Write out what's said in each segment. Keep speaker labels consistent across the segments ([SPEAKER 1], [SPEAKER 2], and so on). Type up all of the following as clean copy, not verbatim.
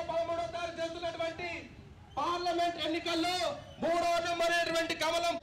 [SPEAKER 1] 13వ తారీఖు జరుగుతున్నటువంటి పార్లమెంట్ ఎన్నికల్లో 3వ నెంబర్ అయినటువంటి కమలం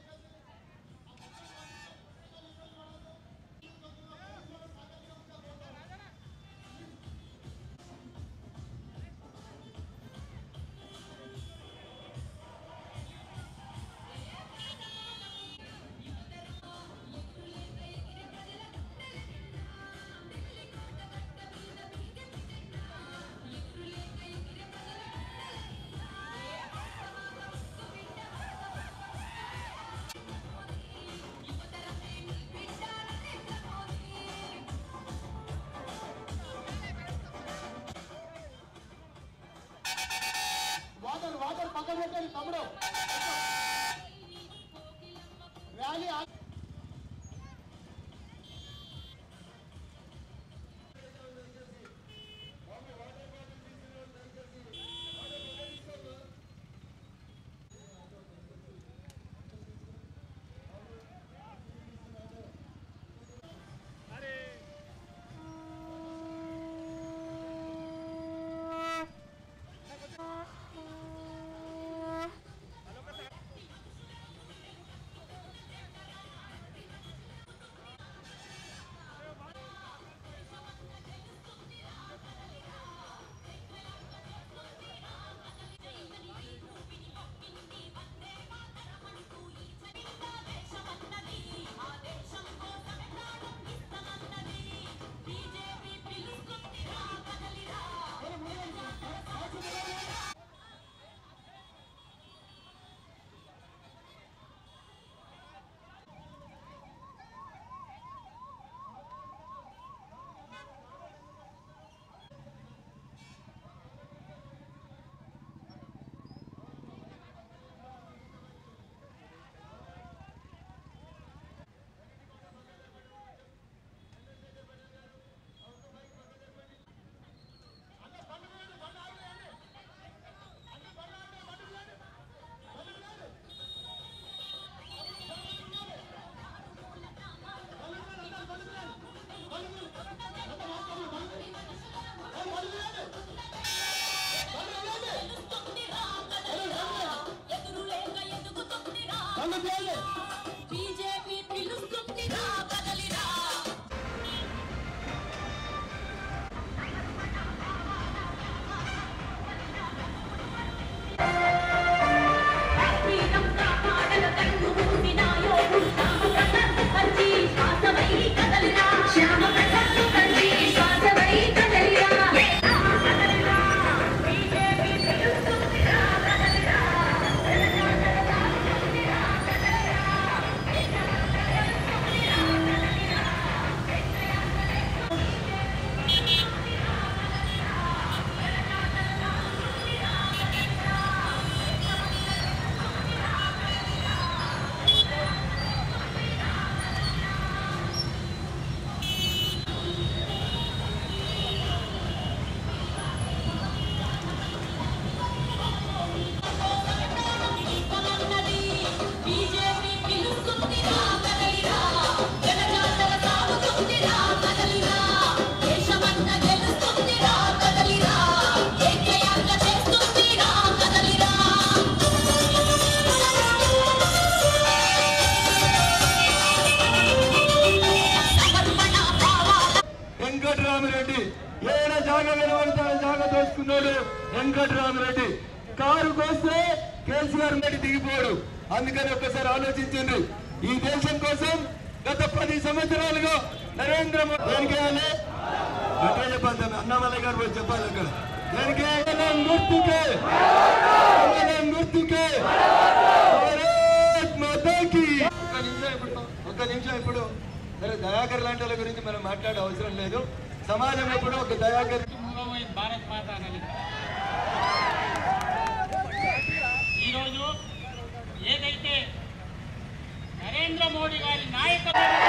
[SPEAKER 1] వాటర్ పక్కన పెట్టండి తమ్ముడు ర్యాలీ బీజేపీ పిలుస్తుంది రా కదలిరా
[SPEAKER 2] వెంకటరామిరెడ్డి ఏదైనా జాగా వినబడతాడు జాగా దోచుకున్నాడు వెంకటరామిరెడ్డి కారు కోస్తే కేసీఆర్ రెడ్డి దిగిపోడు. అందుకని ఒక్కసారి ఆలోచించండి. ఈ దేశం కోసం గత 10 సంవత్సరాలుగా నరేంద్ర మోదీ దేనికేయాలి అట్లా చెప్పాలి. అన్నామలయ్య గారు పోయి చెప్పాలి అక్కడ దేనికే గుర్తుకే గుర్తుకే మాతాకి. ఒక్క నిమిషం ఇప్పుడు సరే దయాకర్ లాంటి వాళ్ళ గురించి మనం మాట్లాడే అవసరం లేదు. సమాజం ఎప్పుడు ఒక దయాకర్
[SPEAKER 3] భారత్ మాత ఈరోజు ఏదైతే నరేంద్ర మోడీ గారి నాయకత్వం